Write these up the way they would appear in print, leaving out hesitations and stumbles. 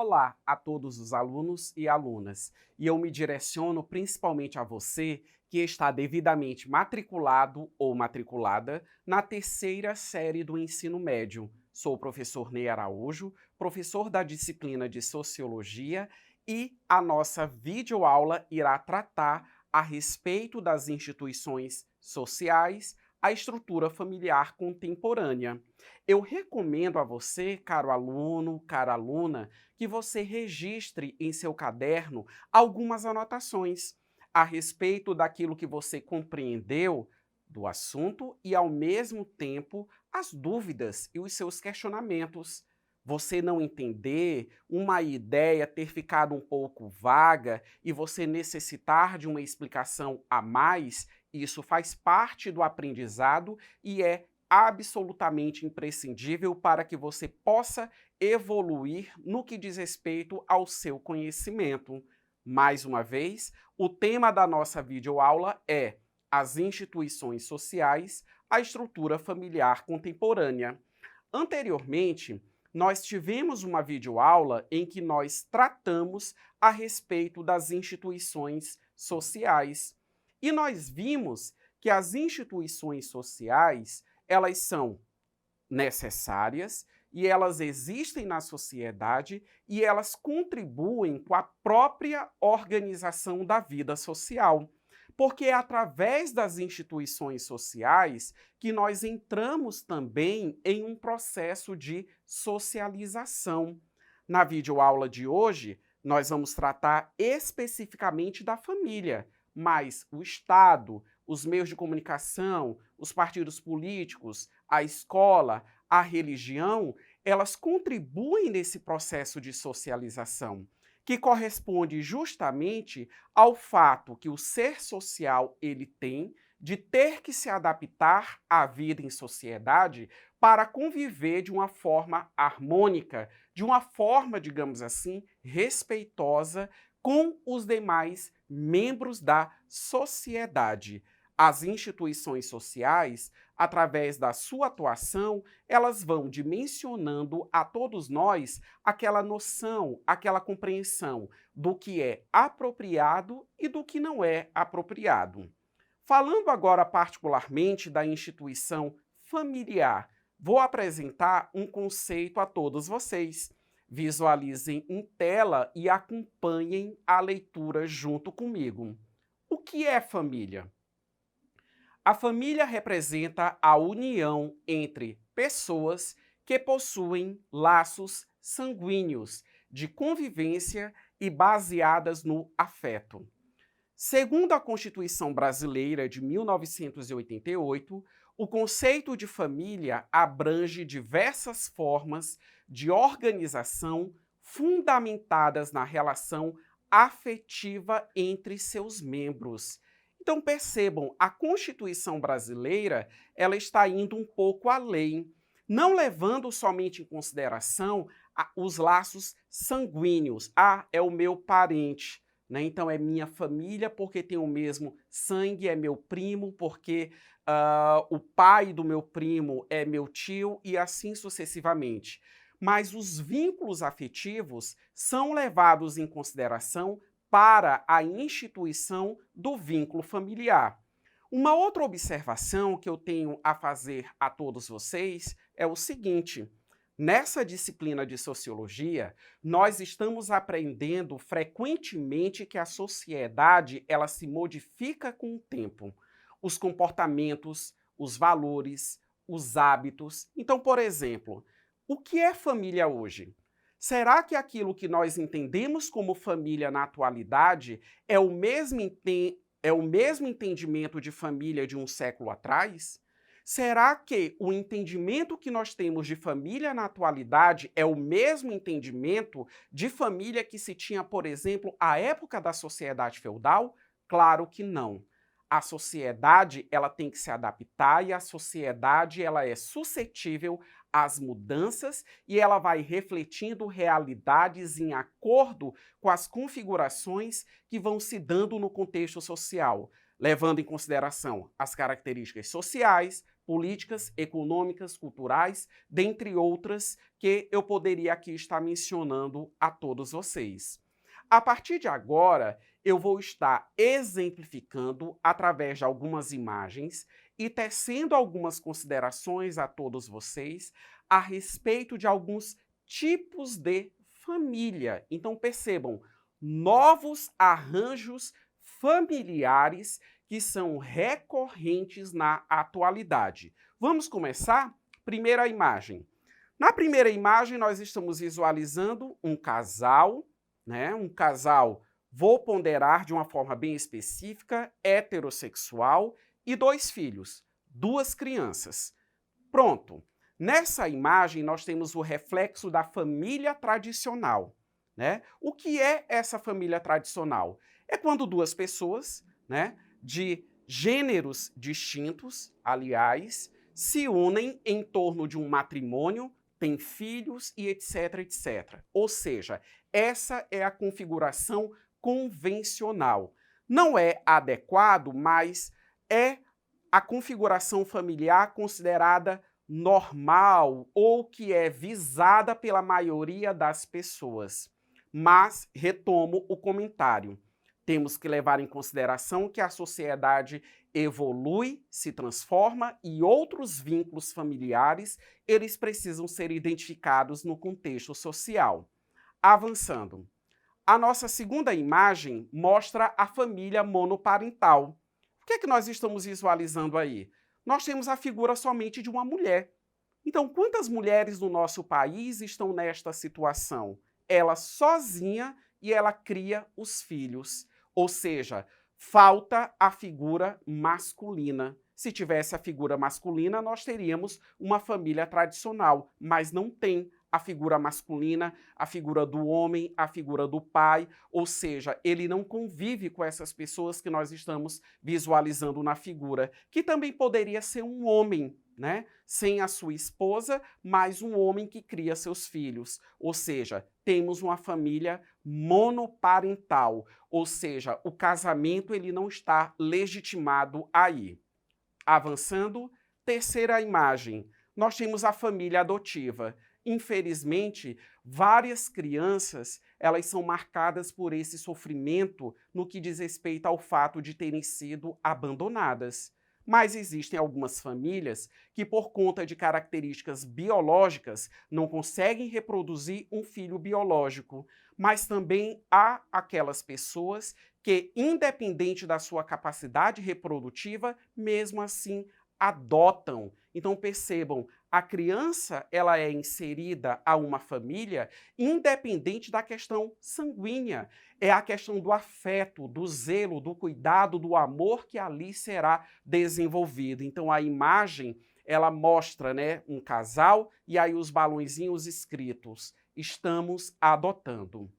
Olá a todos os alunos e alunas, e eu me direciono principalmente a você que está devidamente matriculado ou matriculada na terceira série do ensino médio. Sou o professor Ney Araújo, professor da disciplina de Sociologia, e a nossa videoaula irá tratar a respeito das instituições sociais, a estrutura familiar contemporânea. Eu recomendo a você, caro aluno, cara aluna, que você registre em seu caderno algumas anotações a respeito daquilo que você compreendeu do assunto e, ao mesmo tempo, as dúvidas e os seus questionamentos. Você não entender, uma ideia ter ficado um pouco vaga e você necessitar de uma explicação a mais, isso faz parte do aprendizado e é absolutamente imprescindível para que você possa evoluir no que diz respeito ao seu conhecimento. Mais uma vez, o tema da nossa videoaula é as instituições sociais, a estrutura familiar contemporânea. Anteriormente, nós tivemos uma videoaula em que nós tratamos a respeito das instituições sociais. E nós vimos que as instituições sociais, elas são necessárias e elas existem na sociedade e elas contribuem com a própria organização da vida social. Porque é através das instituições sociais que nós entramos também em um processo de socialização. Na videoaula de hoje, nós vamos tratar especificamente da família, mas o Estado, os meios de comunicação, os partidos políticos, a escola, a religião, elas contribuem nesse processo de socialização, que corresponde justamente ao fato que o ser social ele tem de ter que se adaptar à vida em sociedade para conviver de uma forma harmônica, de uma forma, digamos assim, respeitosa com os demais membros da sociedade. As instituições sociais, através da sua atuação, elas vão dimensionando a todos nós aquela noção, aquela compreensão do que é apropriado e do que não é apropriado. Falando agora particularmente da instituição familiar, vou apresentar um conceito a todos vocês. Visualizem em tela e acompanhem a leitura junto comigo. O que é família? A família representa a união entre pessoas que possuem laços sanguíneos de convivência e baseadas no afeto. Segundo a Constituição Brasileira de 1988, o conceito de família abrange diversas formas de organização fundamentadas na relação afetiva entre seus membros. Então percebam, a Constituição brasileira, ela está indo um pouco além, não levando somente em consideração os laços sanguíneos. Ah, é o meu parente, né? Então é minha família porque tem o mesmo sangue, é meu primo porque o pai do meu primo é meu tio e assim sucessivamente. Mas os vínculos afetivos são levados em consideração para a instituição do vínculo familiar. Uma outra observação que eu tenho a fazer a todos vocês é o seguinte: nessa disciplina de sociologia, nós estamos aprendendo frequentemente que a sociedade ela se modifica com o tempo. Os comportamentos, os valores, os hábitos. Então, por exemplo, o que é família hoje? Será que aquilo que nós entendemos como família na atualidade é o mesmo entendimento de família de um século atrás? Será que o entendimento que nós temos de família na atualidade é o mesmo entendimento de família que se tinha, por exemplo, à época da sociedade feudal? Claro que não. A sociedade ela tem que se adaptar e a sociedade ela é suscetível às mudanças e ela vai refletindo realidades em acordo com as configurações que vão se dando no contexto social, levando em consideração as características sociais, políticas, econômicas, culturais, dentre outras que eu poderia aqui estar mencionando a todos vocês. A partir de agora, eu vou estar exemplificando através de algumas imagens e tecendo algumas considerações a todos vocês a respeito de alguns tipos de família. Então percebam, novos arranjos familiares que são recorrentes na atualidade. Vamos começar? Primeira imagem. Na primeira imagem, nós estamos visualizando um casal, né? Um casal, vou ponderar de uma forma bem específica, heterossexual, e 2 filhos, 2 crianças. Pronto. Nessa imagem, nós temos o reflexo da família tradicional, né? O que é essa família tradicional? É quando 2 pessoas, né, de gêneros distintos, aliás, se unem em torno de um matrimônio, têm filhos e etc, etc. Ou seja, essa é a configuração convencional. Não é adequado, mas é a configuração familiar considerada normal ou que é visada pela maioria das pessoas. Mas, retomo o comentário, temos que levar em consideração que a sociedade evolui, se transforma e outros vínculos familiares, eles precisam ser identificados no contexto social. Avançando. A nossa segunda imagem mostra a família monoparental. O que é que nós estamos visualizando aí? Nós temos a figura somente de uma mulher. Então, quantas mulheres no nosso país estão nesta situação? Ela sozinha e ela cria os filhos. Ou seja, falta a figura masculina. Se tivesse a figura masculina, nós teríamos uma família tradicional, mas não tem a figura masculina, a figura do homem, a figura do pai, ou seja, ele não convive com essas pessoas que nós estamos visualizando na figura, que também poderia ser um homem, né? Sem a sua esposa, mas um homem que cria seus filhos. Ou seja, temos uma família monoparental, ou seja, o casamento ele não está legitimado aí. Avançando, terceira imagem, nós temos a família adotiva. Infelizmente, várias crianças, elas são marcadas por esse sofrimento no que diz respeito ao fato de terem sido abandonadas. Mas existem algumas famílias que, por conta de características biológicas, não conseguem reproduzir um filho biológico. Mas também há aquelas pessoas que, independente da sua capacidade reprodutiva, mesmo assim adotam. Então percebam, a criança ela é inserida a uma família independente da questão sanguínea. É a questão do afeto, do zelo, do cuidado, do amor que ali será desenvolvido. Então a imagem ela mostra, né, um casal e aí os balõezinhos escritos: estamos adotando.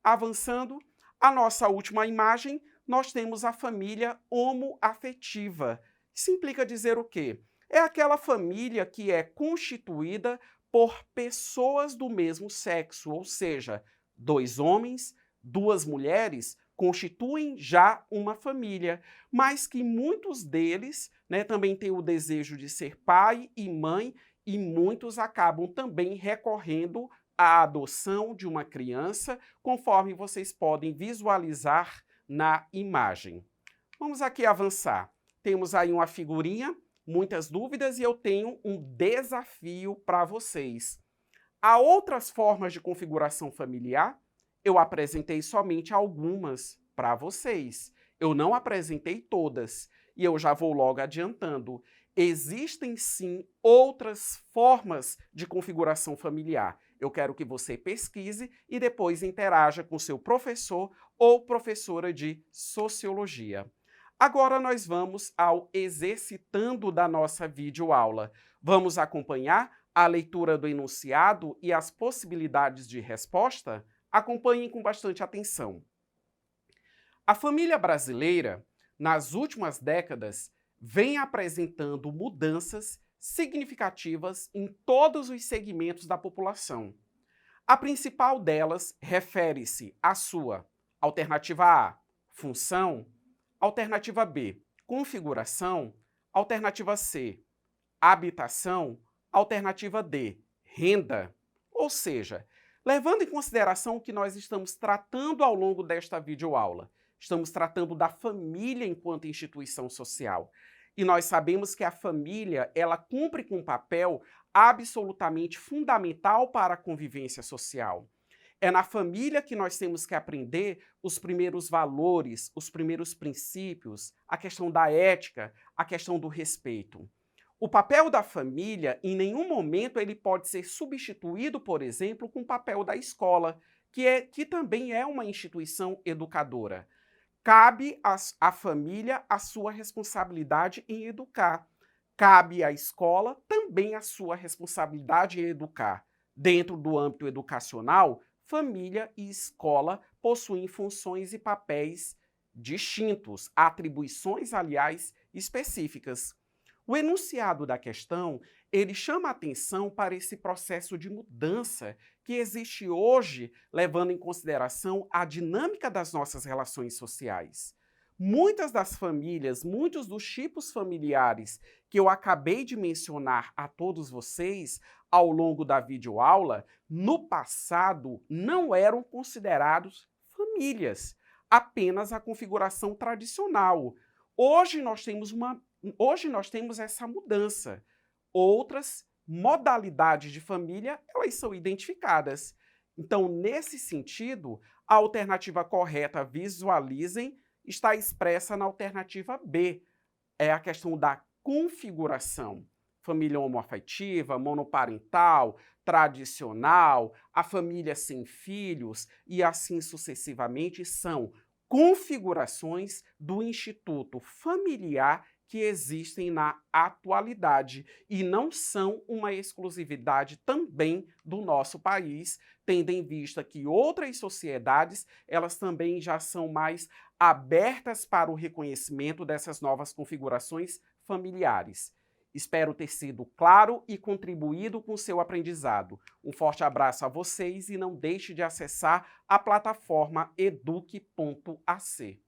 Avançando, a nossa última imagem, nós temos a família homoafetiva. Isso implica dizer o quê? É aquela família que é constituída por pessoas do mesmo sexo, ou seja, 2 homens, 2 mulheres constituem já uma família, mas que muitos deles, né, também têm o desejo de ser pai e mãe e muitos acabam também recorrendo à adoção de uma criança, conforme vocês podem visualizar na imagem. Vamos aqui avançar. Temos aí uma figurinha, muitas dúvidas e eu tenho um desafio para vocês. Há outras formas de configuração familiar? Eu apresentei somente algumas para vocês. Eu não apresentei todas e eu já vou logo adiantando. Existem sim outras formas de configuração familiar. Eu quero que você pesquise e depois interaja com seu professor ou professora de sociologia. Agora nós vamos ao exercitando da nossa videoaula. Vamos acompanhar a leitura do enunciado e as possibilidades de resposta? Acompanhem com bastante atenção. A família brasileira, nas últimas décadas, vem apresentando mudanças significativas em todos os segmentos da população. A principal delas refere-se à sua alternativa A, função, alternativa B, configuração, alternativa C, habitação. Alternativa D, renda. Ou seja, levando em consideração o que nós estamos tratando ao longo desta videoaula, estamos tratando da família enquanto instituição social. E nós sabemos que a família, ela cumpre com um papel absolutamente fundamental para a convivência social. É na família que nós temos que aprender os primeiros valores, os primeiros princípios, a questão da ética, a questão do respeito. O papel da família, em nenhum momento, ele pode ser substituído, por exemplo, com o papel da escola, que também é uma instituição educadora. Cabe à família a sua responsabilidade em educar. Cabe à escola também a sua responsabilidade em educar. Dentro do âmbito educacional, família e escola possuem funções e papéis distintos, atribuições, aliás, específicas. O enunciado da questão, ele chama a atenção para esse processo de mudança que existe hoje, levando em consideração a dinâmica das nossas relações sociais. Muitas das famílias, muitos dos tipos familiares que eu acabei de mencionar a todos vocês ao longo da videoaula, no passado não eram considerados famílias, apenas a configuração tradicional. Hoje nós temos essa mudança. Outras modalidades de família, elas são identificadas. Então, nesse sentido, a alternativa correta, visualizem, está expressa na alternativa B. É a questão da configuração. Família homoafetiva, monoparental, tradicional, a família sem filhos e assim sucessivamente são configurações do instituto familiar que existem na atualidade e não são uma exclusividade também do nosso país, tendo em vista que outras sociedades, elas também já são mais abertas para o reconhecimento dessas novas configurações familiares. Espero ter sido claro e contribuído com o seu aprendizado. Um forte abraço a vocês e não deixe de acessar a plataforma eduque.ac.